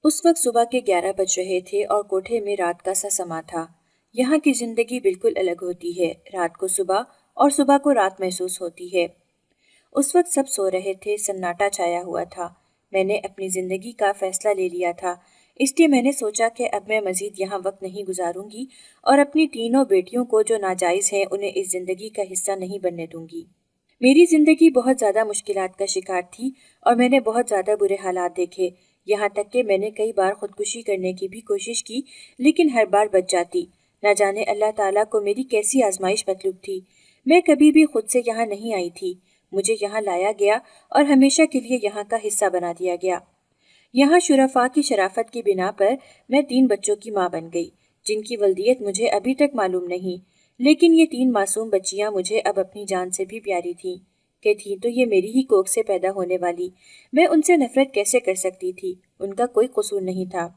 اس وقت صبح کے 11 بج رہے تھے اور کوٹھے میں رات کا سا سما تھا۔ یہاں کی زندگی بالکل الگ ہوتی ہے، رات کو صبح اور صبح کو رات محسوس ہوتی ہے۔ اس وقت سب سو رہے تھے، سناٹا چھایا ہوا تھا۔ میں نے اپنی زندگی کا فیصلہ لے لیا تھا، اس لیے میں نے سوچا کہ اب میں مزید یہاں وقت نہیں گزاروں گی اور اپنی تینوں بیٹیوں کو جو ناجائز ہیں انہیں اس زندگی کا حصہ نہیں بننے دوں گی۔ میری زندگی بہت زیادہ مشکلات کا شکار تھی اور میں نے بہت زیادہ برے حالات دیکھے، یہاں تک کہ میں نے کئی بار خودکشی کرنے کی بھی کوشش کی لیکن ہر بار بچ جاتی۔ نہ جانے اللہ تعالیٰ کو میری کیسی آزمائش مطلوب تھی۔ میں کبھی بھی خود سے یہاں نہیں آئی تھی، مجھے یہاں لایا گیا اور ہمیشہ کے لیے یہاں کا حصہ بنا دیا گیا۔ یہاں شرفاء کی شرافت کی بنا پر میں 3 بچوں کی ماں بن گئی، جن کی ولدیت مجھے ابھی تک معلوم نہیں، لیکن یہ 3 معصوم بچیاں مجھے اب اپنی جان سے بھی پیاری تھیں کہ تھیں تو یہ میری ہی کوکھ سے پیدا ہونے والی۔ میں ان سے نفرت کیسے کر سکتی تھی؟ ان کا کوئی قصور نہیں تھا۔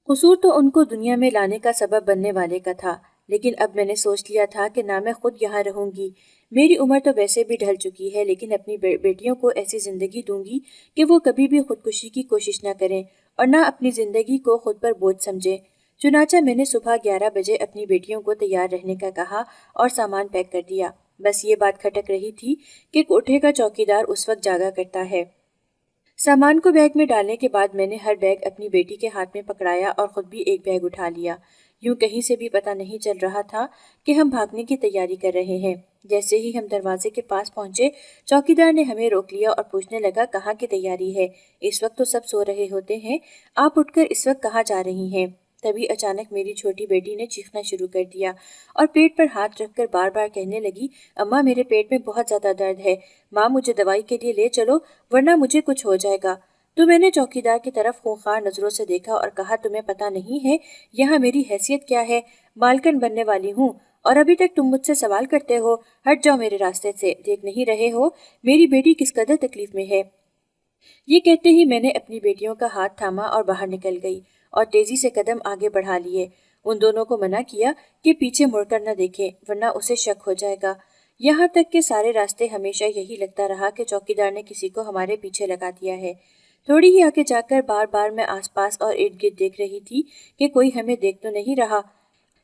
قصور تو ان کو دنیا میں لانے کا سبب بننے والے کا تھا، لیکن اب میں نے سوچ لیا تھا کہ نہ میں خود یہاں رہوں گی۔ میری عمر تو ویسے بھی ڈھل چکی ہے، لیکن اپنی بیٹیوں کو ایسی زندگی دوں گی کہ وہ کبھی بھی خودکشی کی کوشش نہ کریں اور نہ اپنی زندگی کو خود پر بوجھ سمجھیں۔ چنانچہ میں نے صبح 11 بجے اپنی بیٹیوں کو تیار رہنے کا کہا اور سامان پیک کر دیا۔ بس یہ بات کھٹک رہی تھی کہ کوٹھے کا چوکیدار اس وقت جاگا کرتا ہے۔ سامان کو بیگ میں ڈالنے کے بعد میں نے ہر بیگ اپنی بیٹی کے ہاتھ میں پکڑایا اور خود بھی ایک بیگ اٹھا لیا۔ یوں کہیں سے بھی پتہ نہیں چل رہا تھا کہ ہم بھاگنے کی تیاری کر رہے ہیں۔ جیسے ہی ہم دروازے کے پاس پہنچے، چوکیدار نے ہمیں روک لیا اور پوچھنے لگا کہاں کی تیاری ہے؟ اس وقت تو سب سو رہے ہوتے ہیں، آپ اٹھ کر اس وقت کہاں جا رہی ہیں؟ تبھی اچانک میری چھوٹی بیٹی نے چیخنا شروع کر دیا اور پیٹ پر ہاتھ رکھ کر بار بار کہنے لگی، اماں میرے پیٹ میں بہت زیادہ درد ہے، ماں مجھے دوائی کے لیے لے چلو ورنہ مجھے کچھ ہو جائے گا۔ تو میں نے چوکیدار کی طرف خونخوار نظروں سے دیکھا اور کہا، تمہیں پتہ نہیں ہے یہاں میری حیثیت کیا ہے؟ مالکن بننے والی ہوں اور ابھی تک تم مجھ سے سوال کرتے ہو؟ ہٹ جاؤ میرے راستے سے، دیکھ نہیں رہے ہو میری بیٹی کس قدر تکلیف میں ہے؟ یہ کہتے ہی میں نے اپنی بیٹیوں کا ہاتھ تھاما اور باہر نکل گئی اور تیزی سے قدم آگے بڑھا لیے۔ ان دونوں کو منع کیا کہ پیچھے مڑ کر نہ دیکھیں ورنہ اسے شک ہو جائے گا۔ یہاں تک کہ سارے راستے ہمیشہ یہی لگتا رہا کہ چوکیدار نے کسی کو ہمارے پیچھے لگا دیا ہے۔ تھوڑی ہی آگے جا کر بار بار میں آس پاس اور ارد گرد دیکھ رہی تھی کہ کوئی ہمیں دیکھ تو نہیں رہا۔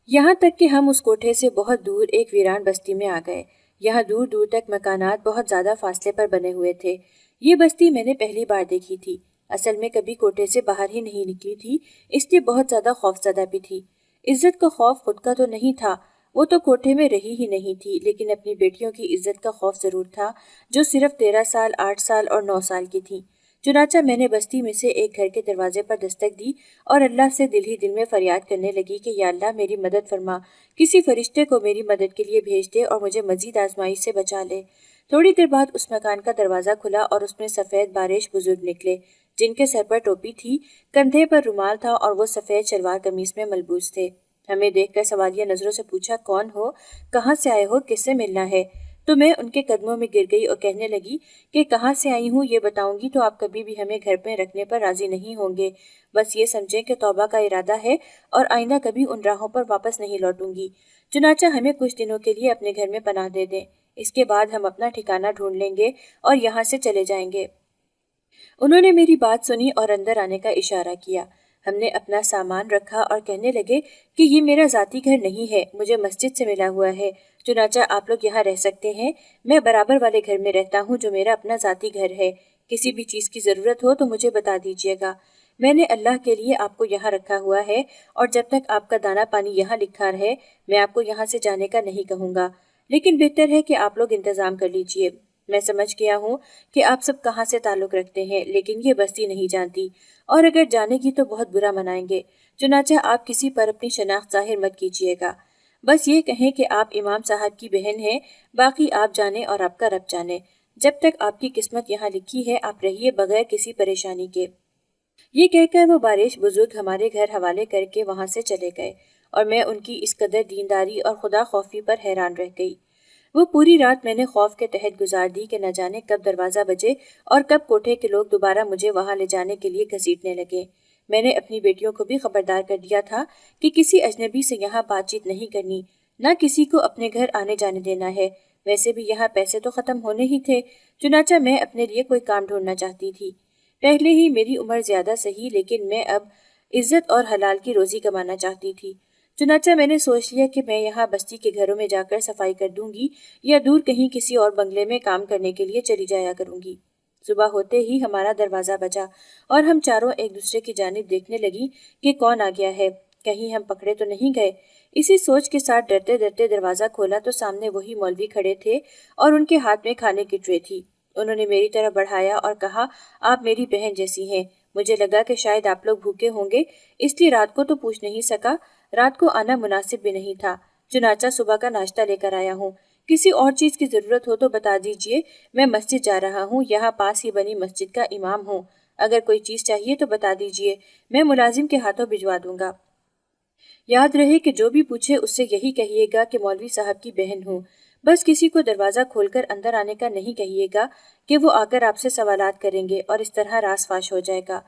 یہاں تک کہ ہم اس کوٹھے سے بہت دور ایک ویران بستی میں آ گئے۔ یہاں دور دور تک مکانات بہت زیادہ فاصلے پر بنے ہوئے تھے۔ یہ بستی میں نے پہلی بار دیکھی تھی، اصل میں کبھی کوٹھے سے باہر ہی نہیں نکلی تھی، اس لیے بہت زیادہ خوفزدہ بھی تھی۔ عزت کا خوف خود کا تو نہیں تھا، وہ تو کوٹھے میں رہی ہی نہیں تھی، لیکن اپنی بیٹیوں کی عزت کا خوف ضرور تھا جو صرف 13 سال، 8 سال اور 9 سال کی تھیں۔ چنانچہ میں نے بستی میں سے ایک گھر کے دروازے پر دستک دی اور اللہ سے دل ہی دل میں فریاد کرنے لگی کہ یا اللہ میری مدد فرما، کسی فرشتے کو میری مدد کے لیے بھیج دے اور مجھے مزید آزمائش سے بچا لے۔ تھوڑی دیر بعد اس مکان کا دروازہ کھلا اور اس میں سفید بارش بزرگ نکلے، جن کے سر پر ٹوپی تھی، کندھے پر رومال تھا اور وہ سفید شلوار قمیص میں ملبوس تھے۔ ہمیں دیکھ کر سوالیہ نظروں سے پوچھا، کون ہو؟ کہاں سے آئے ہو؟ کس سے ملنا ہے؟ تو میں ان کے قدموں میں گر گئی اور کہنے لگی کہ کہاں سے آئی ہوں یہ بتاؤں گی تو آپ کبھی بھی ہمیں گھر میں رکھنے پر راضی نہیں ہوں گے۔ بس یہ سمجھیں کہ توبہ کا ارادہ ہے اور آئندہ کبھی ان راہوں پر واپس نہیں لوٹوں گی۔ چنانچہ ہمیں کچھ دنوں کے لیے اپنے گھر میں پناہ دے دیں، اس کے بعد ہم اپنا ٹھکانہ ڈھونڈ لیں گے اور یہاں سے چلے جائیں گے۔ انہوں نے میری بات سنی اور اندر آنے کا اشارہ کیا۔ ہم نے اپنا سامان رکھا اور کہنے لگے کہ یہ میرا ذاتی گھر نہیں ہے، مجھے مسجد سے ملا ہوا ہے، چنانچہ آپ لوگ یہاں رہ سکتے ہیں۔ میں برابر والے گھر میں رہتا ہوں جو میرا اپنا ذاتی گھر ہے، کسی بھی چیز کی ضرورت ہو تو مجھے بتا دیجیے گا۔ میں نے اللہ کے لیے آپ کو یہاں رکھا ہوا ہے اور جب تک آپ کا دانا پانی یہاں لکھا رہے میں آپ کو یہاں سے جانے کا نہیں کہوں گا، لیکن بہتر ہے کہ آپ لوگ انتظام کر لیجیے۔ میں سمجھ گیا ہوں کہ آپ سب کہاں سے تعلق رکھتے ہیں، لیکن یہ بستی نہیں جانتی اور اگر جانے کی تو بہت برا منائیں گے، چنانچہ آپ کسی پر اپنی شناخت ظاہر مت کیجیے گا۔ بس یہ کہیں کہ آپ امام صاحب کی بہن ہیں، باقی آپ جانے اور آپ کا رب جانے۔ جب تک آپ کی قسمت یہاں لکھی ہے آپ رہیے بغیر کسی پریشانی کے۔ یہ کہہ کر وہ بارش بزرگ ہمارے گھر حوالے کر کے وہاں سے چلے گئے اور میں ان کی اس قدر دینداری اور خدا خوفی پر حیران رہ گئی۔ وہ پوری رات میں نے خوف کے تحت گزار دی کہ نہ جانے کب دروازہ بجے اور کب کوٹھے کے لوگ دوبارہ مجھے وہاں لے جانے کے لیے گھسیٹنے لگے۔ میں نے اپنی بیٹیوں کو بھی خبردار کر دیا تھا کہ کسی اجنبی سے یہاں بات چیت نہیں کرنی، نہ کسی کو اپنے گھر آنے جانے دینا ہے۔ ویسے بھی یہاں پیسے تو ختم ہونے ہی تھے، چنانچہ میں اپنے لیے کوئی کام ڈھونڈنا چاہتی تھی۔ पहले ही मेरी उम्र ज्यादा सही, लेकिन मैं अब इज्जत और हलाल की रोजी कमाना चाहती थी। चुनाचा मैंने सोच लिया कि मैं यहाँ बस्ती के घरों में जाकर सफाई कर दूंगी या दूर कहीं किसी और बंगले में काम करने के लिए चली जाया करूंगी। सुबह होते ही हमारा दरवाजा बजा और हम चारों एक दूसरे की जानिब देखने लगी कि कौन आ गया है, कहीं हम पकड़े तो नहीं गए। इसी सोच के साथ डरते डरते दरवाजा खोला तो सामने वही मौलवी खड़े थे और उनके हाथ में खाने की ट्रे थी। उन्होंने मेरी तरफ बढ़ाया और कहा, आप मेरी बहन जैसी हैं। मुझे लगा कि शायद आप लोग भूखे होंगे, इसलिए रात को तो पूछ नहीं सका। रात को आना मुनासिब भी नहीं था। चुनाचा सुबह का नाश्ता लेकर आया हूँ। किसी और चीज की जरूरत हो तो बता दीजिए। मैं मस्जिद जा रहा हूँ, यहाँ पास ही बनी मस्जिद का इमाम हूँ। अगर कोई चीज चाहिए तो बता दीजिए, मैं मुलाजिम के हाथों भिजवा दूंगा। याद रहे कि जो भी पूछे उससे यही कहिएगा कि मौलवी साहब की बहन हूँ। बस किसी को दरवाज़ा खोलकर अंदर आने का नहीं कहिएगा कि वो आकर आपसे सवालात करेंगे और इस तरह रास फाश हो जाएगा।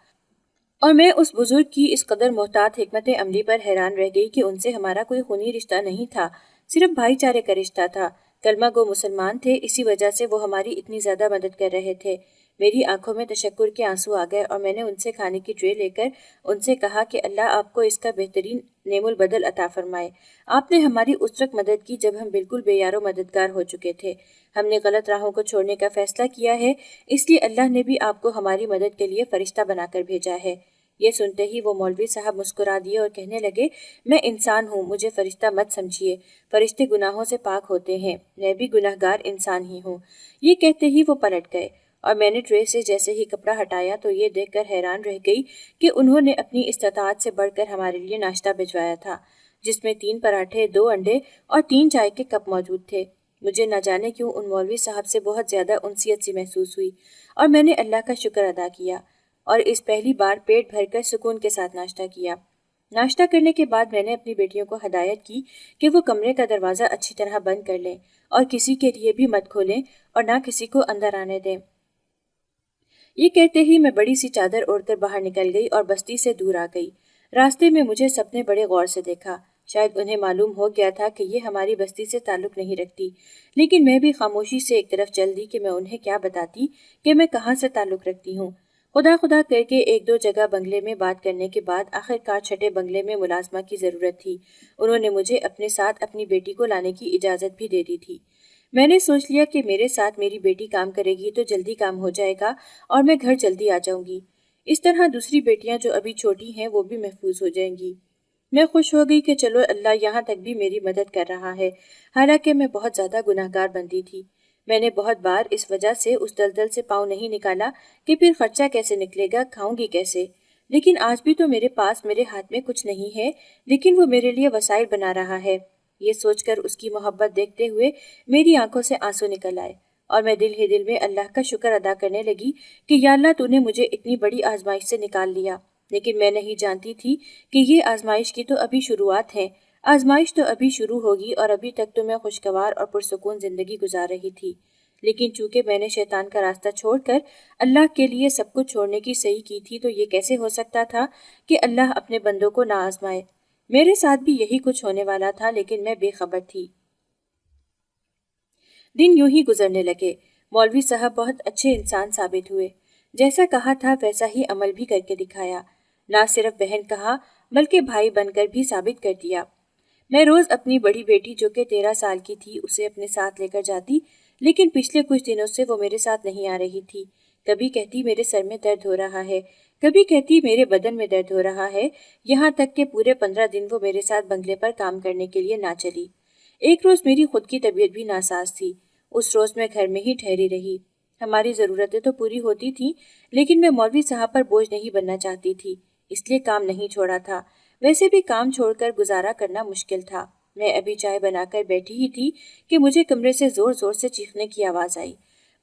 और मैं उस बुजुर्ग की इस कदर मोहतात हिकमत अमली पर हैरान रह गई कि उनसे हमारा कोई खूनी रिश्ता नहीं था, सिर्फ भाईचारे का रिश्ता था। कलमा गो मुसलमान थे, इसी वजह से वो हमारी इतनी ज़्यादा मदद कर रहे थे। मेरी आंखों में तशक्कुर के आंसू आ गए और मैंने उनसे खाने की ट्रे लेकर उनसे कहा कि अल्लाह आपको इसका बेहतरीन नेमुल बदल अता फरमाए। आपने हमारी उस वक्त मदद की जब हम बिल्कुल बेयारो मददगार हो चुके थे। हमने गलत राहों को छोड़ने का फैसला किया है, इसलिए अल्लाह ने भी आपको हमारी मदद के लिए फरिश्ता बनाकर भेजा है। ये सुनते ही वो मौलवी साहब मुस्कुरा दिए और कहने लगे, मैं इंसान हूँ, मुझे फरिश्ता मत समझिए। फरिश्ते गुनाहों से पाक होते हैं, मैं भी गुनाहगार इंसान ही हूँ। ये कहते ही वो पलट गए और मैंने ट्रे से जैसे ही कपड़ा हटाया तो ये देखकर हैरान रह गई कि उन्होंने अपनी इस्तात से बढ़कर हमारे लिए नाश्ता भिजवाया था, जिसमें 3 पराठे, 2 अंडे और 3 चाय के कप मौजूद थे। मुझे न जाने क्यों उन मौलवी साहब से बहुत ज़्यादा उनसियत सी महसूस हुई और मैंने अल्लाह का शुक्र अदा किया और इस पहली बार पेट भरकर सुकून के साथ नाश्ता किया। नाश्ता करने के बाद मैंने अपनी बेटियों को हदायत की कि वो कमरे का दरवाज़ा अच्छी तरह बंद कर लें और किसी के लिए भी मत खोलें और ना किसी को अंदर आने दें। ये कहते ही मैं बड़ी सी चादर ओढ़कर बाहर निकल गई और बस्ती से दूर आ गई। रास्ते में मुझे सबने बड़े गौर से देखा। शायद उन्हें मालूम हो गया था कि ये हमारी बस्ती से ताल्लुक़ नहीं रखती, लेकिन मैं भी खामोशी से एक तरफ चल दी कि मैं उन्हें क्या बताती कि मैं कहाँ से ताल्लुक़ रखती हूँ। खुदा खुदा करके 1-2 जगह बंगले में बात करने के बाद आखिरकार छठे बंगले में मुलाजमा की ज़रूरत थी। उन्होंने मुझे अपने साथ अपनी बेटी को लाने की इजाज़त भी दे दी थी। मैंने सोच लिया कि मेरे साथ मेरी बेटी काम करेगी तो जल्दी काम हो जाएगा और मैं घर जल्दी आ जाऊंगी। इस तरह दूसरी बेटियां जो अभी छोटी हैं वो भी महफूज हो जाएंगी। मैं खुश हो गई कि चलो अल्लाह यहाँ तक भी मेरी मदद कर रहा है, हालांकि मैं बहुत ज़्यादा गुनाहगार बनती थी। मैंने बहुत बार इस वजह से उस दलदल से पाँव नहीं निकाला कि फिर खर्चा कैसे निकलेगा, खाऊंगी कैसे। लेकिन आज भी तो मेरे पास मेरे हाथ में कुछ नहीं है, लेकिन वो मेरे लिए वसाइल बना रहा है। ये सोचकर उसकी मोहब्बत देखते हुए मेरी आंखों से आंसू निकल आए और मैं दिल ही दिल में अल्लाह का शुक्र अदा करने लगी कि या अल्लाह तूने मुझे इतनी बड़ी आजमाइश से निकाल लिया। लेकिन मैं नहीं जानती थी कि ये आजमाइश की तो अभी शुरुआत है। आजमाइश तो अभी शुरू होगी और अभी तक तो मैं खुशगवार और पुरसुकून ज़िंदगी गुजार रही थी। लेकिन चूंकि मैंने शैतान का रास्ता छोड़कर अल्लाह के लिए सब कुछ छोड़ने की सही की थी, तो ये कैसे हो सकता था कि अल्लाह अपने बंदों को ना आजमाए। मेरे साथ भी यही कुछ होने वाला था, लेकिन मैं बेखबर थी। दिन यूं ही गुजरने लगे। मौलवी साहब बहुत अच्छे इंसान साबित हुए। जैसा कहा था वैसा ही अमल भी करके दिखाया। ना सिर्फ बहन कहा बल्कि भाई बनकर भी साबित कर दिया। मैं रोज अपनी बड़ी बेटी जो कि 13 साल की थी उसे अपने साथ लेकर जाती, लेकिन पिछले कुछ दिनों से वो मेरे साथ नहीं आ रही थी। कभी कहती मेरे सर में दर्द हो रहा है, कभी कहती मेरे बदन में दर्द हो रहा है। यहाँ तक कि पूरे 15 दिन वो मेरे साथ बंगले पर काम करने के लिए ना चली। एक रोज मेरी खुद की तबीयत भी नासाज थी। उस रोज मैं घर में ही ठहरी रही। हमारी ज़रूरतें तो पूरी होती थी, लेकिन मैं मौलवी साहब पर बोझ नहीं बनना चाहती थी, इसलिए काम नहीं छोड़ा था। वैसे भी काम छोड़कर गुजारा करना मुश्किल था। मैं अभी चाय बनाकर बैठी ही थी कि मुझे कमरे से जोर जोर से चीखने की आवाज़ आई।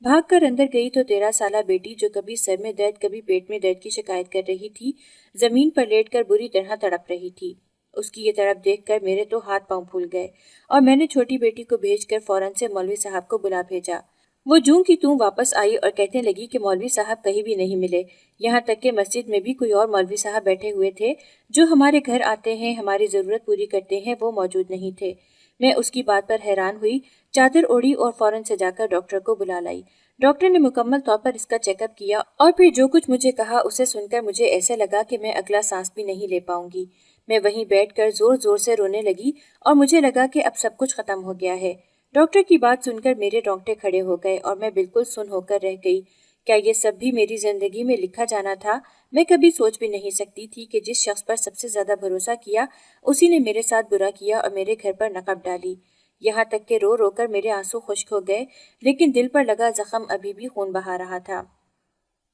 भागकर अंदर गई तो 13 साला बेटी, जो कभी सर में दर्द कभी पेट में दर्द की शिकायत कर रही थी, जमीन पर लेटकर बुरी तरह तड़प रही थी। उसकी ये तड़प देखकर मेरे तो हाथ पांव फूल गए और मैंने छोटी बेटी को भेजकर फौरन से मौलवी साहब को बुला भेजा। वो जूं की तूं वापस आई और कहने लगी कि मौलवी साहब कहीं भी नहीं मिले। यहाँ तक कि मस्जिद में भी कोई और मौलवी साहब बैठे हुए थे जो हमारे घर आते हैं, हमारी ज़रूरत पूरी करते हैं, वो मौजूद नहीं थे। मैं उसकी बात पर हैरान हुई, चादर ओढ़ी और फौरन से जाकर डॉक्टर को बुला लाई। डॉक्टर ने मुकम्मल तौर पर इसका चेकअप किया और फिर जो कुछ मुझे कहा उसे सुनकर मुझे ऐसे लगा कि मैं अगला सांस भी नहीं ले पाऊंगी। मैं वहीं बैठकर जोर जोर से रोने लगी और मुझे लगा कि अब सब कुछ खत्म हो गया है। डॉक्टर की बात सुनकर मेरे रोंगटे खड़े हो गए और मैं बिल्कुल सुन्न होकर रह गई। क्या ये सब भी मेरी जिंदगी में लिखा जाना था? मैं कभी सोच भी नहीं सकती थी कि जिस शख्स पर सबसे ज्यादा भरोसा किया उसी ने मेरे साथ बुरा किया और मेरे घर पर नकब डाली। यहाँ तक कि रो रो कर मेरे आंसू खुश्क हो गए, लेकिन दिल पर लगा जख्म अभी भी खून बहा रहा था।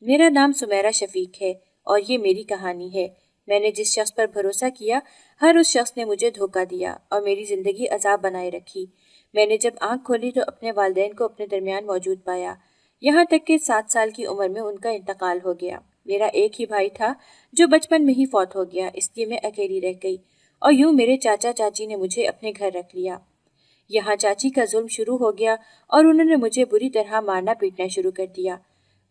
मेरा नाम सुमेरा शफीक है और ये मेरी कहानी है। मैंने जिस शख्स पर भरोसा किया, हर उस शख्स ने मुझे धोखा दिया और मेरी जिंदगी अजाब बनाए रखी। मैंने जब आंख खोली तो अपने वालिदैन को अपने दरमियान मौजूद पाया। यहाँ तक कि 7 साल की उम्र में उनका इंतकाल हो गया। मेरा एक ही भाई था जो बचपन में ही फौत हो गया, इसलिए मैं अकेली रह गई और यूं मेरे चाचा चाची ने मुझे अपने घर रख लिया। यहाँ चाची का जुल्म शुरू हो गया और उन्होंने मुझे बुरी तरह मारना पीटना शुरू कर दिया।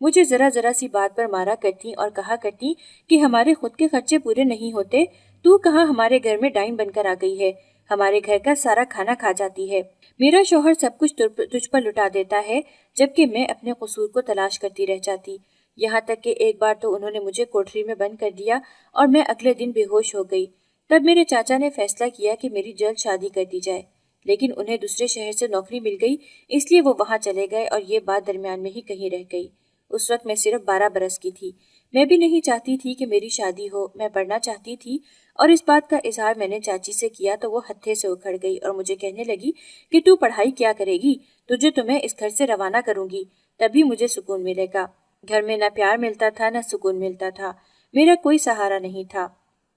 मुझे जरा जरा सी बात पर मारा करती और कहा करती कि हमारे खुद के खर्चे पूरे नहीं होते, तू कहाँ हमारे घर में डाइन बनकर आ गई है, हमारे घर का सारा खाना खा जाती है, मेरा शौहर सब कुछ तुझ पर लुटा देता है, जबकि मैं अपने कसूर को तलाश करती रह जाती। यहाँ तक कि एक बार तो उन्होंने मुझे कोठरी में बंद कर दिया और मैं अगले दिन बेहोश हो गई। तब मेरे चाचा ने फैसला किया कि मेरी जल्द शादी कर दी जाए, लेकिन उन्हें दूसरे शहर से नौकरी मिल गई, इसलिए वो वहाँ चले गए और ये बात दरमियान में ही कहीं रह गई। उस वक्त मैं सिर्फ 12 बरस की थी। मैं भी नहीं चाहती थी कि मेरी शादी हो, मैं पढ़ना चाहती थी और इस बात का इजहार मैंने चाची से किया तो वो हत्थे से उखड़ गई और मुझे कहने लगी कि तू पढ़ाई क्या करेगी, तुझे तो मैं इस घर से रवाना करूंगी, तभी मुझे सुकून मिलेगा। घर में न प्यार मिलता था न सुकून मिलता था, मेरा कोई सहारा नहीं था।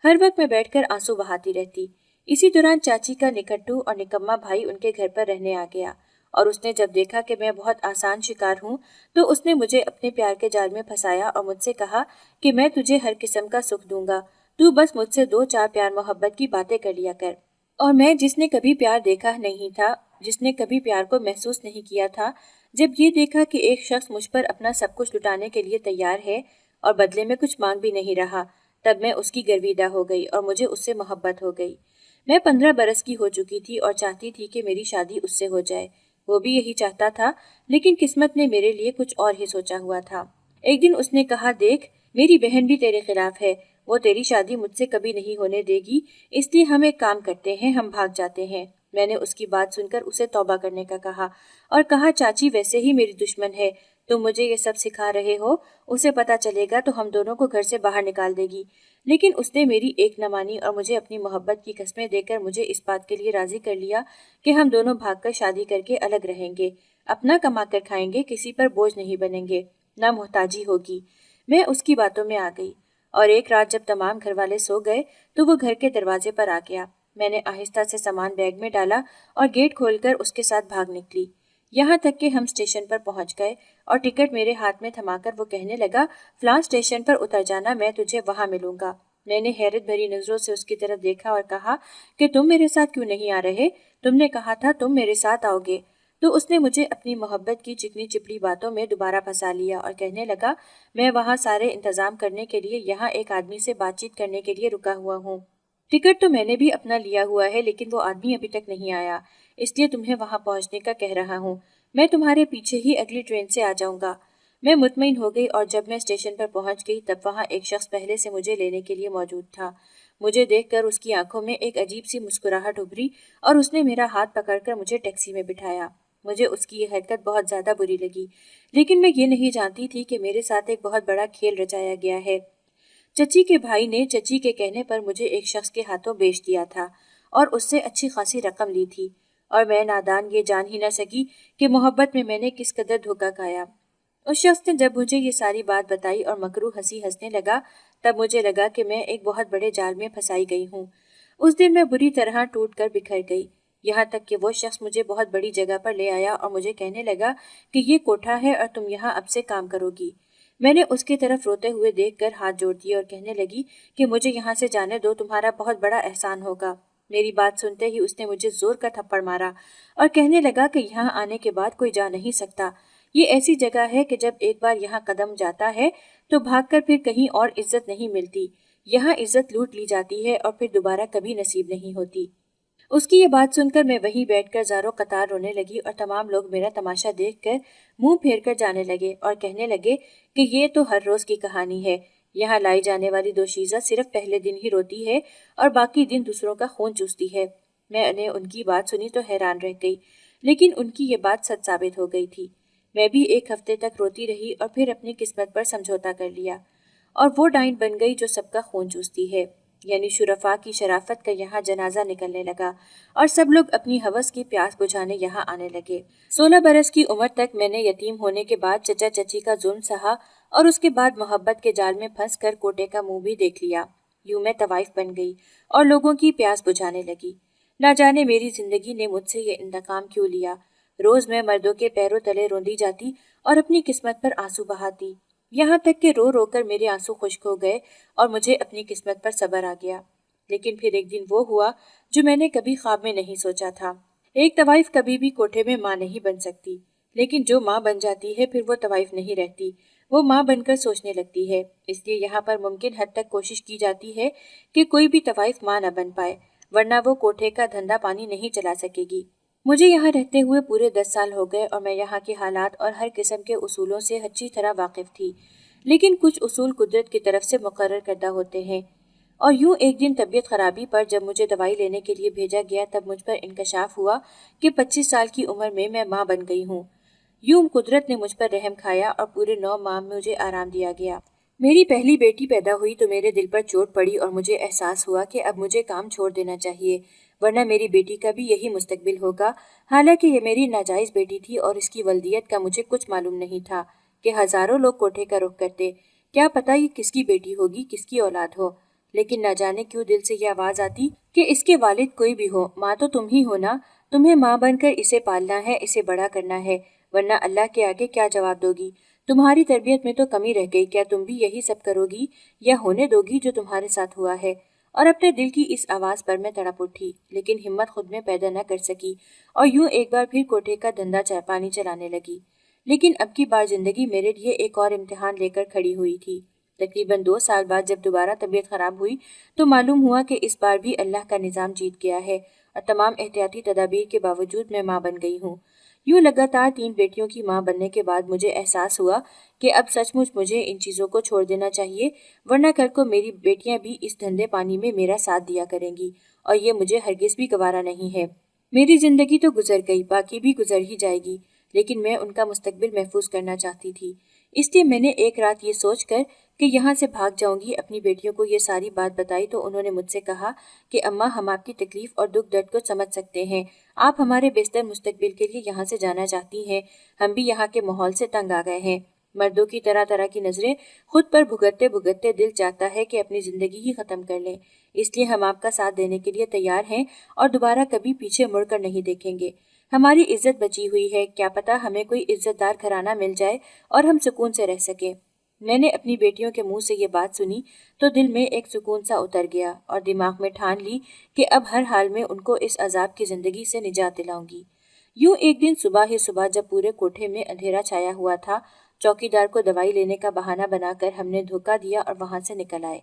हर वक्त मैं बैठकर आंसू बहाती रहती। इसी दौरान चाची का निकट्टू और निकम्मा भाई उनके घर पर रहने आ गया और उसने जब देखा कि मैं बहुत आसान शिकार हूँ तो उसने मुझे अपने प्यार के जाल में फंसाया और मुझसे कहा कि मैं तुझे हर किस्म का सुख दूंगा, तू बस मुझसे 2-4 प्यार मोहब्बत की बातें कर लिया कर। और मैं जिसने कभी प्यार देखा नहीं था, जिसने कभी प्यार को महसूस नहीं किया था, जब ये देखा कि एक शख्स मुझ पर अपना सब कुछ लुटाने के लिए तैयार है और बदले में कुछ मांग भी नहीं रहा, तब मैं उसकी गर्विदा हो गई और मुझे उससे मोहब्बत हो गई। मैं 15 बरस की हो चुकी थी और चाहती थी कि मेरी शादी उससे हो जाए। वो भी यही चाहता था, लेकिन किस्मत ने मेरे लिए कुछ और ही सोचा हुआ था। एक दिन उसने कहा, देख मेरी बहन भी तेरे खिलाफ है, वो तेरी शादी मुझसे कभी नहीं होने देगी, इसलिए हम एक काम करते हैं, हम भाग जाते हैं। मैंने उसकी बात सुनकर उसे तौबा करने का कहा और कहा, चाची वैसे ही मेरी दुश्मन है, तुम मुझे ये सब सिखा रहे हो, उसे पता चलेगा तो हम दोनों को घर से बाहर निकाल देगी। लेकिन उसने मेरी एक न मानी और मुझे अपनी मोहब्बत की कस्में देकर मुझे इस बात के लिए राजी कर लिया कि हम दोनों भागकर शादी करके अलग रहेंगे, अपना कमा कर खाएंगे, किसी पर बोझ नहीं बनेंगे, ना मोहताजी होगी। मैं उसकी बातों में आ गई और एक रात जब तमाम घर वाले सो गए तो वो घर के दरवाजे पर आ गया। मैंने आहिस्ता से सामान बैग में डाला और गेट खोलकर उसके साथ भाग निकली। यहाँ तक कि हम स्टेशन पर पहुँच गए और टिकट मेरे हाथ में थमाकर वो कहने लगा, फलां स्टेशन पर उतर जाना, मैं तुझे वहाँ मिलूंगा। मैंने हैरत भरी नजरों से उसकी तरफ देखा और कहा कि तुम मेरे साथ क्यों नहीं आ रहे, तुमने कहा था तुम मेरे साथ आओगे। तो उसने मुझे अपनी मोहब्बत की चिकनी चिपड़ी बातों में दोबारा फंसा लिया और कहने लगा, मैं वहाँ सारे इंतजाम करने के लिए यहाँ एक आदमी से बातचीत करने के लिए रुका हुआ हूँ। टिकट तो मैंने भी अपना लिया हुआ है, लेकिन वो आदमी अभी तक नहीं आया, इसलिए तुम्हें वहाँ पहुँचने का कह रहा हूँ। मैं तुम्हारे पीछे ही अगली ट्रेन से आ जाऊँगा। मैं मुतमईन हो गई और जब मैं स्टेशन पर पहुँच गई तब वहाँ एक शख्स पहले से मुझे लेने के लिए मौजूद था। मुझे देखकर उसकी आंखों में एक अजीब सी मुस्कुराहट उभरी और उसने मेरा हाथ पकड़कर मुझे टैक्सी में बिठाया। मुझे उसकी ये हरकत बहुत ज़्यादा बुरी लगी, लेकिन मैं ये नहीं जानती थी कि मेरे साथ एक बहुत बड़ा खेल रचाया गया है। चची के भाई ने चची के कहने पर मुझे एक शख्स के हाथों बेच दिया था और उससे अच्छी खासी रकम ली थी, और मैं नादान ये जान ही न सकी कि मोहब्बत में मैंने किस कदर धोखा खाया। उस शख्स ने जब मुझे ये सारी बात बताई और मकरू हंसी हंसने लगा, तब मुझे लगा कि मैं एक बहुत बड़े जाल में फंसाई गई हूँ। उस दिन मैं बुरी तरह टूट कर बिखर गई, यहाँ तक कि वो शख्स मुझे बहुत बड़ी जगह पर ले आया और मुझे कहने लगा कि ये कोठा है और तुम यहाँ अब से काम करोगी। मैंने उसकी तरफ रोते हुए देखकर हाथ जोड़ दिए और कहने लगी कि मुझे यहाँ से जाने दो, तुम्हारा बहुत बड़ा एहसान होगा। मेरी बात सुनते ही उसने मुझे जोर का थप्पड़ मारा और कहने लगा कि यहाँ आने के बाद कोई जा नहीं सकता। ये ऐसी जगह है कि जब एक बार यहाँ कदम जाता है तो भागकर फिर कहीं और इज्जत नहीं मिलती। यहाँ इज्जत लूट ली जाती है और फिर दोबारा कभी नसीब नहीं होती। उसकी ये बात सुनकर मैं वहीं बैठकर ज़ारो कतार रोने लगी और तमाम लोग मेरा तमाशा देखकर मुंह फेर कर जाने लगे और कहने लगे कि ये तो हर रोज़ की कहानी है। यहाँ लाई जाने वाली दोशीज़ा सिर्फ पहले दिन ही रोती है और बाकी दिन दूसरों का खून चूसती है। मैंने उनकी बात सुनी तो हैरान रह गई, लेकिन उनकी ये बात सच साबित हो गई थी। मैं भी एक हफ्ते तक रोती रही और फिर अपनी किस्मत पर समझौता कर लिया और वो डाइन बन गई जो सबका खून चूसती है। यानी शुरफा की शराफत का यहाँ जनाजा निकलने लगा और सब लोग अपनी हवस की प्यास बुझाने यहाँ आने लगे। 16 बरस की उम्र तक मैंने यतीम होने के बाद चचा चची का जुल्म सहा और उसके बाद मोहब्बत के जाल में फंस कर कोटे का मुंह भी देख लिया। यूं मैं तवाइफ बन गई और लोगों की प्यास बुझाने लगी। ना जाने मेरी जिंदगी ने मुझसे ये इंतकाम क्यों लिया। रोज मैं मर्दों के पैरों तले रोंदी जाती और अपनी किस्मत पर आंसू बहाती, यहाँ तक कि रो रो कर मेरे आंसू खुश्क हो गए और मुझे अपनी किस्मत पर सब्र आ गया। लेकिन फिर एक दिन वो हुआ जो मैंने कभी ख्वाब में नहीं सोचा था। एक तवाइफ कभी भी कोठे में माँ नहीं बन सकती, लेकिन जो माँ बन जाती है फिर वो तवाइफ नहीं रहती, वो माँ बनकर सोचने लगती है। इसलिए यहाँ पर मुमकिन हद तक कोशिश की जाती है कि कोई भी तवाइफ माँ न बन पाए, वरना वो कोठे का धंधा पानी नहीं चला सकेगी। मुझे यहाँ रहते हुए पूरे 10 साल हो गए और मैं यहाँ के हालात और हर किस्म के उसूलों से अच्छी तरह वाकिफ थी। लेकिन कुछ उसूल कुदरत की तरफ से मुकर्रर करदा होते हैं और यूं एक दिन तबीयत खराबी पर जब मुझे दवाई लेने के लिए भेजा गया तब मुझ पर इंकशाफ हुआ कि 25 साल की उम्र में मैं माँ बन गई हूँ। यूं कुदरत ने मुझ पर रहम खाया और पूरे 9 माह में मुझे आराम दिया गया। मेरी पहली बेटी पैदा हुई तो मेरे दिल पर चोट पड़ी और मुझे एहसास हुआ कि अब मुझे काम छोड़ देना चाहिए, वरना मेरी बेटी का भी यही मुस्तकबिल होगा। हालांकि ये मेरी नाजायज़ बेटी थी और इसकी वल्दियत का मुझे कुछ मालूम नहीं था कि हज़ारों लोग कोठे का रुख करते, क्या पता ये किसकी बेटी होगी, किसकी औलाद हो। लेकिन न जाने क्यों दिल से ये आवाज़ आती कि इसके वालिद कोई भी हो, माँ तो तुम ही हो ना, तुम्हें माँ बनकर इसे पालना है, इसे बड़ा करना है, वरना अल्लाह के आगे क्या जवाब दोगी। तुम्हारी तरबियत में तो कमी रह गई, क्या तुम भी यही सब करोगी या होने दोगी जो तुम्हारे साथ हुआ है। और अपने दिल की इस आवाज़ पर मैं तड़प उठी, लेकिन हिम्मत खुद में पैदा न कर सकी और यूं एक बार फिर कोठे का धंधा पानी चलाने लगी। लेकिन अब की बार जिंदगी मेरे लिए एक और इम्तिहान लेकर खड़ी हुई थी। तकरीबन 2 साल बाद जब दोबारा तबीयत खराब हुई तो मालूम हुआ कि इस बार भी अल्लाह का निज़ाम जीत गया है और तमाम एहतियाती तदाबीर के बावजूद मैं माँ बन गई हूँ। यूं लगातार 3 बेटियों की माँ बनने के बाद मुझे एहसास हुआ कि अब सचमुच मुझे इन चीज़ों को छोड़ देना चाहिए, वरना कल को मेरी बेटियां भी इस धंधे पानी में मेरा साथ दिया करेंगी और ये मुझे हरगिज़ भी गवारा नहीं है। मेरी ज़िंदगी तो गुजर गई, बाकी भी गुजर ही जाएगी, लेकिन मैं उनका मुस्तकबिल महफूज करना चाहती थी। इसलिए मैंने एक रात ये सोचकर कि यहाँ से भाग जाऊंगी अपनी बेटियों को ये सारी बात बताई तो उन्होंने मुझसे कहा कि अम्मा, हम आपकी तकलीफ और दुख दर्द को समझ सकते हैं, आप हमारे बेहतर मुस्तकबिल के लिए यहाँ से जाना चाहती हैं, हम भी यहाँ के माहौल से तंग आ गए हैं। मर्दों की तरह तरह की नज़रें खुद पर भुगतते भुगतते दिल चाहता है कि अपनी ज़िंदगी ही ख़त्म कर लें। इसलिए हम आपका साथ देने के लिए तैयार हैं और दोबारा कभी पीछे मुड़कर नहीं देखेंगे। हमारी इज्जत बची हुई है, क्या पता हमें कोई इज्जतदार घराना मिल जाए और हम सुकून से रह सकें। मैंने अपनी बेटियों के मुंह से ये बात सुनी तो दिल में एक सुकून सा उतर गया और दिमाग में ठान ली कि अब हर हाल में उनको इस अजाब की ज़िंदगी से निजात दिलाऊंगी। यूं एक दिन सुबह ही सुबह जब पूरे कोठे में अंधेरा छाया हुआ था, चौकीदार को दवाई लेने का बहाना बनाकर हमने धोखा दिया और वहां से निकल आए।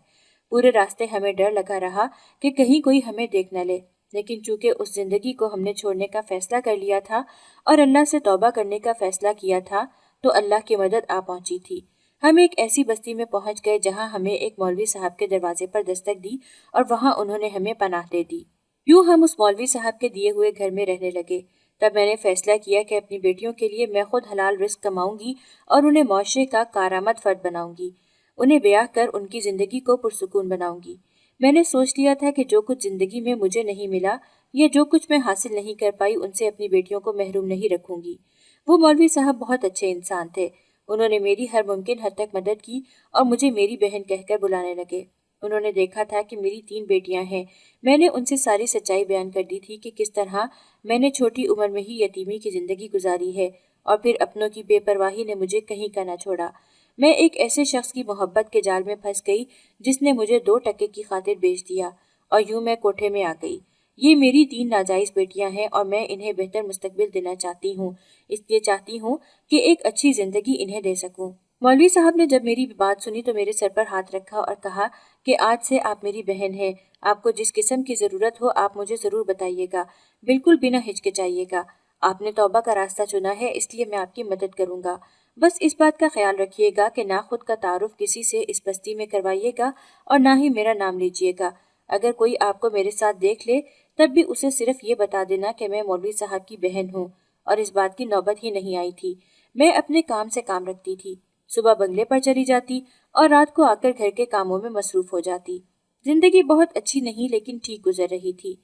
पूरे रास्ते हमें डर लगा रहा कि कहीं कोई हमें देख न ले, लेकिन चूंकि उस जिंदगी को हमने छोड़ने का फैसला कर लिया था और अल्लाह से तौबा करने का फैसला किया था, तो अल्लाह की मदद आ पहुंची थी। हम एक ऐसी बस्ती में पहुंच गए जहां हमें एक मौलवी साहब के दरवाजे पर दस्तक दी और वहां उन्होंने हमें पनाह दे दी। यूं हम उस मौलवी साहब के दिए हुए घर में रहने लगे। तब मैंने फैसला किया कि अपनी बेटियों के लिए मैं खुद हलाल रिस्क कमाऊंगी और उन्हें मुआशरे का कारामद फर्द बनाऊंगी, उन्हें ब्याह कर उनकी ज़िंदगी को पुरसुकून बनाऊंगी। मैंने सोच लिया था कि जो कुछ ज़िंदगी में मुझे नहीं मिला या जो कुछ मैं हासिल नहीं कर पाई, उनसे अपनी बेटियों को महरूम नहीं रखूंगी। वो मौलवी साहब बहुत अच्छे इंसान थे। उन्होंने मेरी हर मुमकिन हद तक मदद की और मुझे मेरी बहन कहकर बुलाने लगे। उन्होंने देखा था कि मेरी 3 बेटियां हैं। मैंने उनसे सारी सच्चाई बयान कर दी थी कि किस तरह मैंने छोटी उम्र में ही यतीमी की ज़िंदगी गुजारी है और फिर अपनों की बेपरवाही ने मुझे कहीं का न छोड़ा। मैं एक ऐसे शख्स की मोहब्बत के जाल में फंस गई जिसने मुझे 2 टके की खातिर बेच दिया और यूं मैं कोठे में आ गई। ये मेरी 3 नाजायज़ बेटियां हैं और मैं इन्हें बेहतर मुस्तकबिल देना चाहती हूँ, इसलिए चाहती हूँ कि एक अच्छी ज़िंदगी इन्हें दे सकूँ। मौलवी साहब ने जब मेरी बात सुनी तो मेरे सर पर हाथ रखा और कहा कि आज से आप मेरी बहन हैं। आपको जिस किस्म की ज़रूरत हो आप मुझे ज़रूर बताइएगा, बिल्कुल बिना हिचकिचाइएगा। आपने तौबा का रास्ता चुना है, इसलिए मैं आपकी मदद करूँगा। बस इस बात का ख्याल रखिएगा कि ना खुद का तारुफ किसी से इस बस्ती में करवाइएगा और ना ही मेरा नाम लीजिएगा। अगर कोई आपको मेरे साथ देख ले तब भी उसे सिर्फ ये बता देना कि मैं मौलवी साहब की बहन हूँ। और इस बात की नौबत ही नहीं आई थी। मैं अपने काम से काम रखती थी। सुबह बंगले पर चली जाती और रात को आकर घर के कामों में मसरूफ हो जाती। जिंदगी बहुत अच्छी नहीं लेकिन ठीक गुजर रही थी।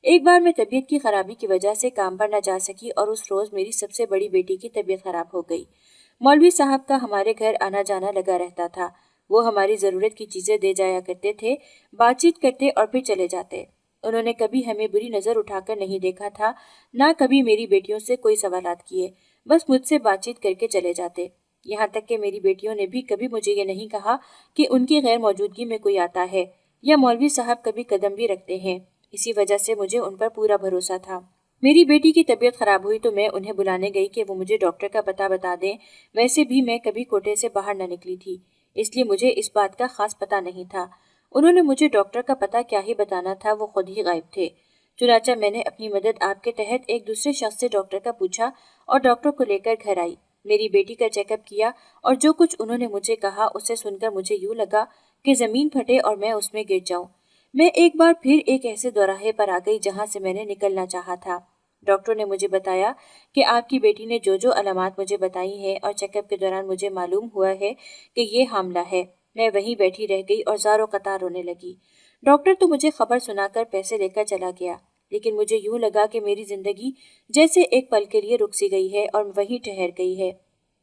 एक बार मैं तबीयत की खराबी की वजह से काम पर न जा सकी और उस रोज मेरी सबसे बड़ी बेटी की तबीयत खराब हो गई। मौलवी साहब का हमारे घर आना जाना लगा रहता था। वो हमारी ज़रूरत की चीज़ें दे जाया करते थे, बातचीत करते और फिर चले जाते। उन्होंने कभी हमें बुरी नज़र उठाकर नहीं देखा था, ना कभी मेरी बेटियों से कोई सवालात किए। बस मुझसे बातचीत करके चले जाते। यहाँ तक कि मेरी बेटियों ने भी कभी मुझे ये नहीं कहा कि उनकी गैर मौजूदगी में कोई आता है या मौलवी साहब कभी कदम भी रखते हैं। इसी वजह से मुझे उन पर पूरा भरोसा था। मेरी बेटी की तबीयत खराब हुई तो मैं उन्हें बुलाने गई कि वो मुझे डॉक्टर का पता बता दें। वैसे भी मैं कभी कोटे से बाहर न निकली थी, इसलिए मुझे इस बात का खास पता नहीं था। उन्होंने मुझे डॉक्टर का पता क्या ही बताना था, वो खुद ही गायब थे। चुनाचा मैंने अपनी मदद आपके तहत एक दूसरे शख्स से डॉक्टर का पूछा और डॉक्टर को लेकर घर आई। मेरी बेटी का चेकअप किया और जो कुछ उन्होंने मुझे कहा उसे सुनकर मुझे यूं लगा कि ज़मीन फटे और मैं उसमें गिर जाऊं। मैं एक बार फिर एक ऐसे दोराहे पर आ गई जहां से मैंने निकलना चाहा था। डॉक्टर ने मुझे बताया कि आपकी बेटी ने जो जो अलामात मुझे बताई हैं और चेकअप के दौरान मुझे मालूम हुआ है कि ये हामला है। मैं वहीं बैठी रह गई और ज़ारो कतार रोने लगी। डॉक्टर तो मुझे खबर सुनाकर पैसे लेकर चला गया, लेकिन मुझे यूं लगा कि मेरी ज़िंदगी जैसे एक पल के लिए रुक सी गई है और वहीं ठहर गई है।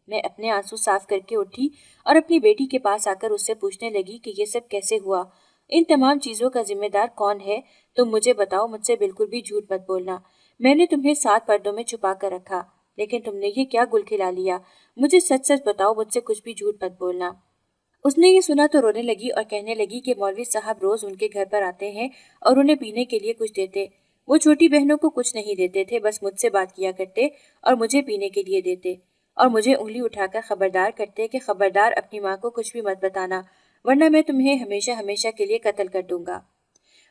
मैं अपने आंसू साफ करके उठी और अपनी बेटी के पास आकर उससे पूछने लगी कि ये सब कैसे हुआ, इन तमाम चीज़ों का जिम्मेदार कौन है। तुम मुझे बताओ, मुझसे बिल्कुल भी झूठ मत बोलना। मैंने तुम्हें 7 पर्दों में छुपा कर रखा, लेकिन तुमने ये क्या गुल खिला लिया। मुझे सच सच बताओ, मुझसे कुछ भी झूठ मत बोलना। उसने ये सुना तो रोने लगी और कहने लगी कि मौलवी साहब रोज उनके घर पर आते हैं और उन्हें पीने के लिए कुछ देते। वो छोटी बहनों को कुछ नहीं देते थे, बस मुझसे बात किया करते और मुझे पीने के लिए देते और मुझे उंगली उठाकर खबरदार करते कि खबरदार अपनी माँ को कुछ भी मत बताना, वरना मैं तुम्हें हमेशा हमेशा के लिए कत्ल कर दूंगा।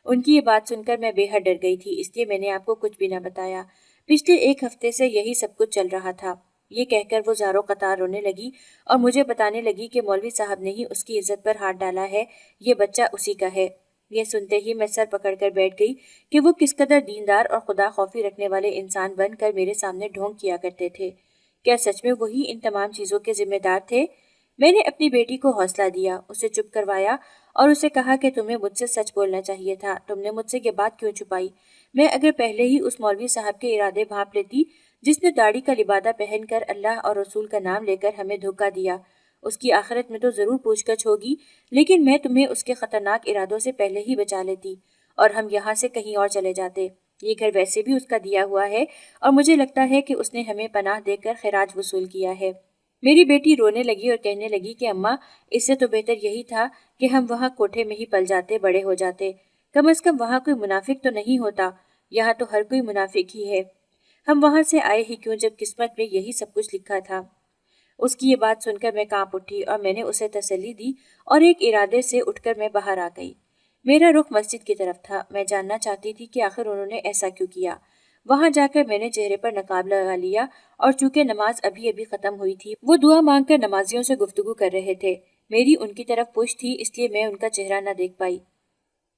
उनकी ये बात सुनकर मैं बेहद डर गई थी, इसलिए मैंने आपको कुछ भी न बताया। पिछले 1 हफ्ते से यही सब कुछ चल रहा था। ये कहकर वो ज़ारो कतार रोने लगी और मुझे बताने लगी कि मौलवी साहब ने ही उसकी इज्जत पर हाथ डाला है, ये बच्चा उसी का है। यह सुनते ही मैं सर पकड़कर बैठ गई कि वो किस कदर दीनदार और खुदा खौफी रखने वाले इंसान बनकर मेरे सामने ढोंग किया करते थे। क्या सच में वही इन तमाम चीज़ों के जिम्मेदार थे? मैंने अपनी बेटी को हौसला दिया, उसे चुप करवाया और उसे कहा कि तुम्हें मुझसे सच बोलना चाहिए था। तुमने मुझसे ये बात क्यों छुपाई? मैं अगर पहले ही उस मौलवी साहब के इरादे भांप लेती जिसने दाढ़ी का लिबादा पहनकर अल्लाह और रसूल का नाम लेकर हमें धोखा दिया, उसकी आखिरत में तो ज़रूर पूछगछ होगी, लेकिन मैं तुम्हें उसके खतरनाक इरादों से पहले ही बचा लेती और हम यहाँ से कहीं और चले जाते। ये घर वैसे भी उसका दिया हुआ है और मुझे लगता है कि उसने हमें पनाह देकर खैराज वसूल किया है। मेरी बेटी रोने लगी और कहने लगी कि अम्मा, इससे तो बेहतर यही था कि हम वहाँ कोठे में ही पल जाते, बड़े हो जाते। कम अज़ कम वहाँ कोई मुनाफिक तो नहीं होता। यहाँ तो हर कोई मुनाफिक ही है। हम वहाँ से आए ही क्यों जब किस्मत में यही सब कुछ लिखा था। उसकी ये बात सुनकर मैं कांप उठी और मैंने उसे तसल्ली दी और एक इरादे से उठकर मैं बाहर आ गई। मेरा रुख मस्जिद की तरफ था। मैं जानना चाहती थी कि आखिर उन्होंने ऐसा क्यों किया। वहां जाकर मैंने चेहरे पर नकाब लगा लिया और चूंकि नमाज अभी अभी खत्म हुई थी, वो दुआ मांगकर नमाजियों से गुफ्तगू कर रहे थे। मेरी उनकी तरफ पुश थी, इसलिए मैं उनका चेहरा न देख पाई।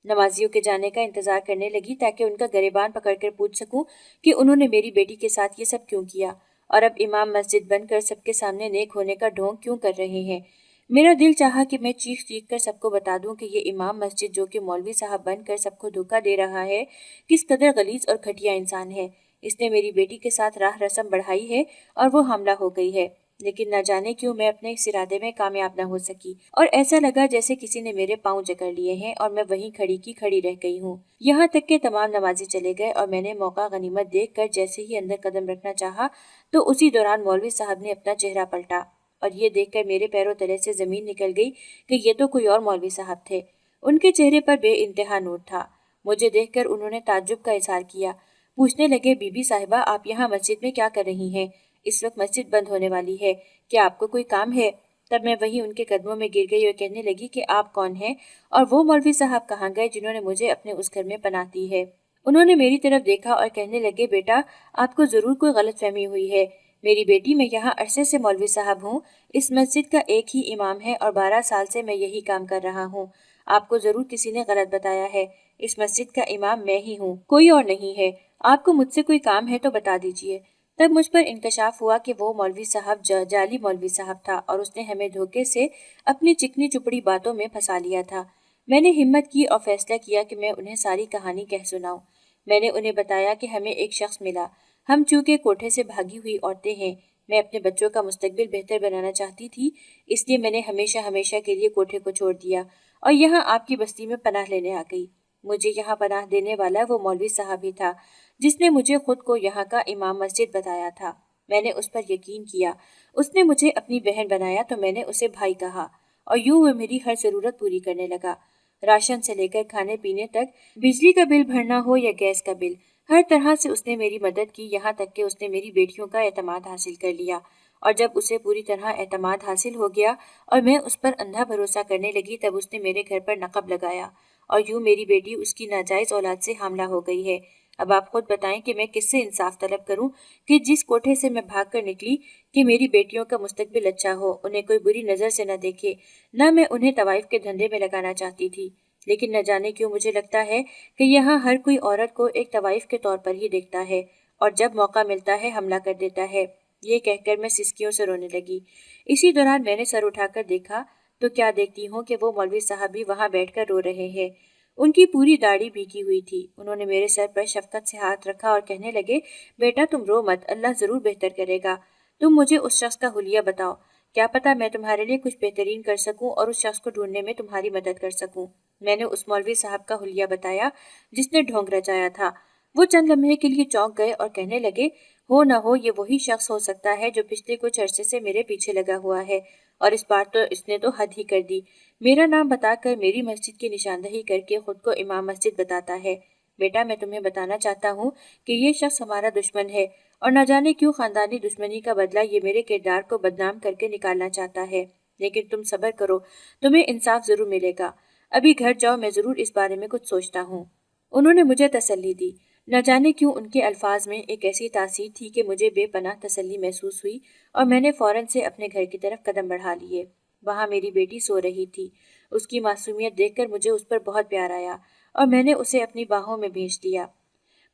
नमाजियों के जाने का इंतजार करने लगी ताकि उनका गिरेबान पकड़कर पूछ सकूं कि उन्होंने मेरी बेटी के साथ ये सब क्यों किया और अब इमाम मस्जिद बनकर सबके सामने नेक होने का ढोंग क्यों कर रहे हैं। मेरा दिल चाहा कि मैं चीख चीख कर सबको बता दूं कि ये इमाम मस्जिद जो कि मौलवी साहब बनकर सबको धोखा दे रहा है, किस कदर गलीज और घटिया इंसान है। इसने मेरी बेटी के साथ राह रस्म बढ़ाई है और वो हमला हो गई है, लेकिन न जाने क्यों मैं अपने इस इरादे में कामयाब न हो सकी और ऐसा लगा जैसे किसी ने मेरे पांव जकड़ लिए हैं और मैं वहीं खड़ी की खड़ी रह गई हूँ। यहाँ तक के तमाम नमाजी चले गए और मैंने मौका गनीमत देखकर जैसे ही अंदर कदम रखना चाहा तो उसी दौरान मौलवी साहब ने अपना चेहरा पलटा और ये देखकर मेरे पैरों तले से जमीन निकल गई कि ये तो कोई और मौलवी साहब थे। उनके चेहरे पर बेइंतहा नूर था। मुझे देखकर उन्होंने ताज्जुब का इजहार किया। पूछने लगे, बीबी साहिबा, आप यहाँ मस्जिद में क्या कर रही हैं? इस वक्त मस्जिद बंद होने वाली है, क्या आपको कोई काम है? तब मैं वहीं उनके कदमों में गिर गई और कहने लगी कि आप कौन हैं और वो मौलवी साहब कहाँ गए जिन्होंने मुझे अपने उस घर में पनाह दी है। उन्होंने मेरी तरफ देखा और कहने लगे, बेटा आपको जरूर कोई गलतफहमी हुई है। मेरी बेटी, मैं यहाँ अरसे से मौलवी साहब हूँ। इस मस्जिद का एक ही इमाम है और 12 साल से मैं यही काम कर रहा हूँ। आपको जरूर किसी ने गलत बताया है। इस मस्जिद का इमाम मैं ही हूँ, कोई और नहीं है। आपको मुझसे कोई काम है तो बता दीजिए। तब मुझ पर इंकशाफ हुआ कि वो मौलवी साहब जाली मौलवी साहब था और उसने हमें धोखे से अपनी चिकनी चुपड़ी बातों में फंसा लिया था। मैंने हिम्मत की और फैसला किया कि मैं उन्हें सारी कहानी कह सुनाऊं। मैंने उन्हें बताया कि हमें एक शख्स मिला। हम चूंकि कोठे से भागी हुई औरतें हैं, मैं अपने बच्चों का मुस्तकबिल बेहतर बनाना चाहती थी, इसलिए मैंने हमेशा हमेशा के लिए कोठे को छोड़ दिया और यहाँ आपकी बस्ती में पनाह लेने आ गई। मुझे यहाँ पनाह देने वाला वो मौलवी साहब ही था जिसने मुझे खुद को यहाँ का इमाम मस्जिद बताया था। मैंने उस पर यकीन किया। उसने मुझे अपनी बहन बनाया तो मैंने उसे भाई कहा और यूं वो मेरी हर ज़रूरत पूरी करने लगा। राशन से लेकर खाने पीने तक, बिजली का बिल भरना हो या गैस का बिल, हर तरह से उसने मेरी मदद की। यहाँ तक कि उसने मेरी बेटियों का एतमाद हासिल कर लिया और जब उसे पूरी तरह एतमाद हासिल हो गया और मैं उस पर अंधा भरोसा करने लगी, तब उसने मेरे घर पर नकब लगाया और यूं मेरी बेटी उसकी नाजायज़ औलाद से हामला हो गई है। अब आप खुद बताएं कि मैं किससे इंसाफ तलब करूं कि जिस कोठे से मैं भाग कर निकली कि मेरी बेटियों का मुस्तकबिल अच्छा हो, उन्हें कोई बुरी नज़र से न देखे। न मैं उन्हें तवाइफ के धंधे में लगाना चाहती थी, लेकिन न जाने क्यों मुझे लगता है कि यहाँ हर कोई औरत को एक तवाइफ के तौर पर ही देखता है और जब मौका मिलता है हमला कर देता है। ये कहकर मैं सिसकियों से रोने लगी। इसी दौरान मैंने सर उठाकर देखा तो क्या देखती हूँ कि वो मौलवी साहब भी वहाँ बैठकर रो रहे हैं। उनकी पूरी दाढ़ी भीगी हुई थी। उन्होंने मेरे सर पर शफकत से हाथ रखा और कहने लगे, बेटा तुम रो मत, अल्लाह ज़रूर बेहतर करेगा। तुम मुझे उस शख्स का हुलिया बताओ, क्या पता मैं तुम्हारे लिए कुछ बेहतरीन कर सकूं और उस शख्स को ढूंढने में तुम्हारी मदद कर सकूं। मैंने उस मौलवी साहब का हुलिया बताया जिसने ढोंग रचाया था। वो चंद लम्हे के लिए चौंक गए और कहने लगे, हो न हो ये वही शख्स हो सकता है जो पिछले कुछ अरसे से मेरे पीछे लगा हुआ है और इस बार तो इसने तो हद ही कर दी। मेरा नाम बताकर मेरी मस्जिद की निशानदही करके खुद को इमाम मस्जिद बताता है। बेटा मैं तुम्हें बताना चाहता हूँ कि ये शख्स हमारा दुश्मन है और न जाने क्यों खानदानी दुश्मनी का बदला ये मेरे किरदार को बदनाम करके निकालना चाहता है। लेकिन तुम सब्र करो, तुम्हें इंसाफ जरूर मिलेगा। अभी घर जाओ, मैं जरूर इस बारे में कुछ सोचता हूँ। उन्होंने मुझे तसल्ली दी। न जाने क्यों उनके अल्फाज में एक ऐसी तासीर थी कि मुझे बेपनाह तसल्ली महसूस हुई और मैंने फौरन से अपने घर की तरफ कदम बढ़ा लिए। वहाँ मेरी बेटी सो रही थी। उसकी मासूमियत देखकर मुझे उस पर बहुत प्यार आया और मैंने उसे अपनी बाहों में भेज दिया।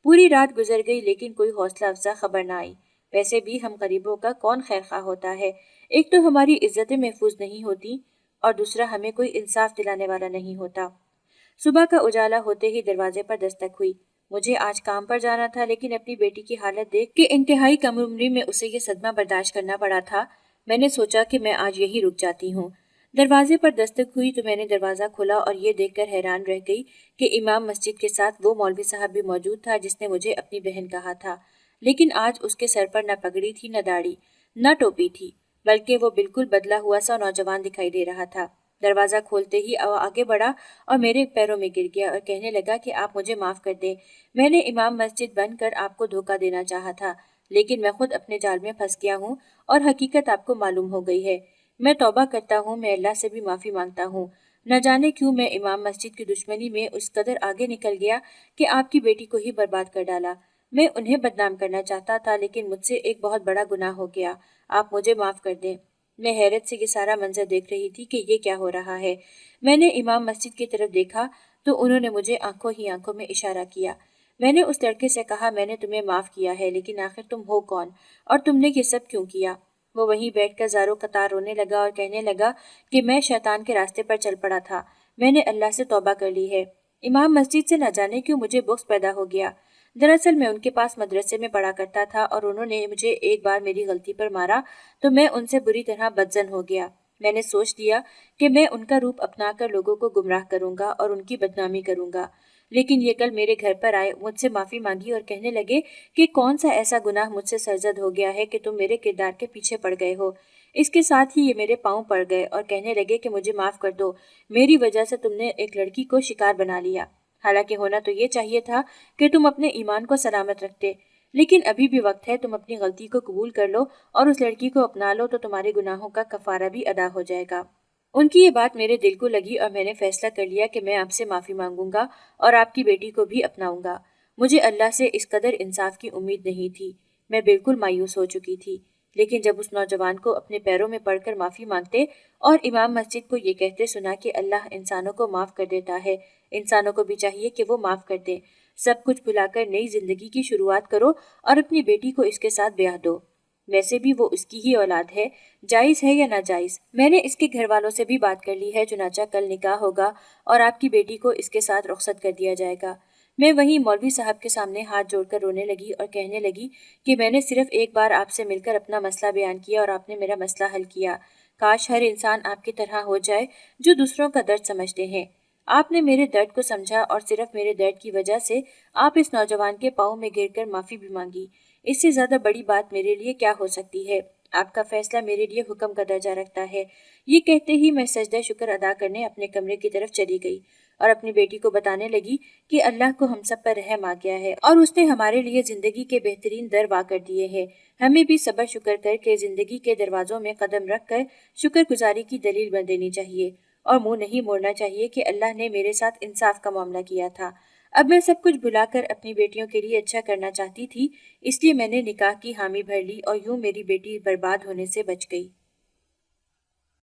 पूरी रात गुजर गई लेकिन कोई हौसला अफजा खबर न आई। वैसे भी हम गरीबों का कौन खैरखा होता है। एक तो हमारी इज्जतें महफूज नहीं होती और दूसरा हमें कोई इंसाफ दिलाने वाला नहीं होता। सुबह का उजाला होते ही दरवाजे पर दस्तक हुई। मुझे आज काम पर जाना था, लेकिन अपनी बेटी की हालत देख के इंतहाई कम उम्री में उसे ये सदमा बर्दाश्त करना पड़ा था। मैंने सोचा कि मैं आज यही रुक जाती हूँ। दरवाजे पर दस्तक हुई तो मैंने दरवाज़ा खोला और ये देखकर हैरान रह गई कि इमाम मस्जिद के साथ वो मौलवी साहब भी मौजूद था जिसने मुझे अपनी बहन कहा था। लेकिन आज उसके सर पर न पगड़ी थी, न दाढ़ी, न टोपी थी, बल्कि वो बिल्कुल बदला हुआ सा नौजवान दिखाई दे रहा था। दरवाज़ा खोलते ही आगे बढ़ा और मेरे पैरों में गिर गया और कहने लगा कि आप मुझे माफ़ कर दें। मैंने इमाम मस्जिद बनकर आपको धोखा देना चाहा था, लेकिन मैं खुद अपने जाल में फंस गया हूँ और हकीकत आपको मालूम हो गई है। मैं तौबा करता हूँ, मैं अल्लाह से भी माफ़ी मांगता हूँ। न जाने क्यों मैं इमाम मस्जिद की दुश्मनी में उस कदर आगे निकल गया कि आपकी बेटी को ही बर्बाद कर डाला। मैं उन्हें बदनाम करना चाहता था, लेकिन मुझसे एक बहुत बड़ा गुनाह हो गया। आप मुझे माफ़ कर दें। मैं हैरत से ये सारा मंजर देख रही थी कि ये क्या हो रहा है। मैंने इमाम मस्जिद की तरफ देखा तो उन्होंने मुझे आंखों ही आंखों में इशारा किया। मैंने उस लड़के से कहा, मैंने तुम्हें माफ़ किया है, लेकिन आखिर तुम हो कौन और तुमने ये सब क्यों किया? वो वहीं बैठकर ज़ारो कतार रोने लगा और कहने लगा कि मैं शैतान के रास्ते पर चल पड़ा था। मैंने अल्लाह से तौबा कर ली है। इमाम मस्जिद से न जाने क्यों मुझे बुग़्ज़ पैदा हो गया। दरअसल मैं उनके पास मदरसे में पढ़ा करता था और उन्होंने मुझे एक बार मेरी गलती पर मारा तो मैं उनसे बुरी तरह बदजन हो गया। मैंने सोच लिया कि मैं उनका रूप अपनाकर लोगों को गुमराह करूंगा और उनकी बदनामी करूंगा। लेकिन ये कल मेरे घर पर आए, मुझसे माफ़ी मांगी और कहने लगे कि कौन सा ऐसा गुनाह मुझसे सरजद हो गया है कि तुम मेरे किरदार के पीछे पड़ गए हो। इसके साथ ही ये मेरे पाँव पड़ गए और कहने लगे कि मुझे माफ़ कर दो, मेरी वजह से तुमने एक लड़की को शिकार बना लिया। हालांकि होना तो ये चाहिए था कि तुम अपने ईमान को सलामत रखते, लेकिन अभी भी वक्त है, तुम अपनी गलती को कबूल कर लो और उस लड़की को अपना लो तो तुम्हारे गुनाहों का कफारा भी अदा हो जाएगा। उनकी ये बात मेरे दिल को लगी और मैंने फैसला कर लिया कि मैं आपसे माफ़ी मांगूंगा और आपकी बेटी को भी अपनाऊंगा। मुझे अल्लाह से इस कदर इंसाफ की उम्मीद नहीं थी। मैं बिल्कुल मायूस हो चुकी थी। लेकिन जब उस नौजवान को अपने पैरों में पड़कर माफ़ी मांगते और इमाम मस्जिद को ये कहते सुना कि अल्लाह इंसानों को माफ़ कर देता है, इंसानों को भी चाहिए कि वो माफ़ कर दें, सब कुछ भुलाकर नई जिंदगी की शुरुआत करो और अपनी बेटी को इसके साथ ब्याह दो। वैसे भी वो उसकी ही औलाद है, जायज़ है या नाजायज़। मैंने इसके घर वालों से भी बात कर ली है, चुनाचा कल निकाह होगा और आपकी बेटी को इसके साथ रुखसत कर दिया जाएगा। मैं वहीं मौलवी साहब के सामने हाथ जोड़कर रोने लगी और कहने लगी कि मैंने सिर्फ एक बार आपसे मिलकर अपना मसला बयान किया और आपने मेरा मसला हल किया। काश हर इंसान आपकी तरह हो जाए जो दूसरों का दर्द समझते हैं। आपने मेरे दर्द को समझा और सिर्फ मेरे दर्द की वजह से आप इस नौजवान के पाँव में गिरकर माफ़ी भी मांगी। इससे ज़्यादा बड़ी बात मेरे लिए क्या हो सकती है। आपका फैसला मेरे लिए हुक्म का दर्जा रखता है। ये कहते ही मैं सजदा शुक्र अदा करने अपने कमरे की तरफ चली गई और अपनी बेटी को बताने लगी कि अल्लाह को हम सब पर रहम आ गया है और उसने हमारे लिए ज़िंदगी के बेहतरीन दर वा कर दिए हैं। हमें भी सब्र शुक्र करके ज़िंदगी के दरवाज़ों में कदम रख कर शुक्रगुजारी की दलील बन देनी चाहिए और मुंह नहीं मोड़ना चाहिए कि अल्लाह ने मेरे साथ इंसाफ का मामला किया था। अब मैं सब कुछ भुलाकर अपनी बेटियों के लिए अच्छा करना चाहती थी, इसलिए मैंने निकाह की हामी भर ली और यूं मेरी बेटी बर्बाद होने से बच गई।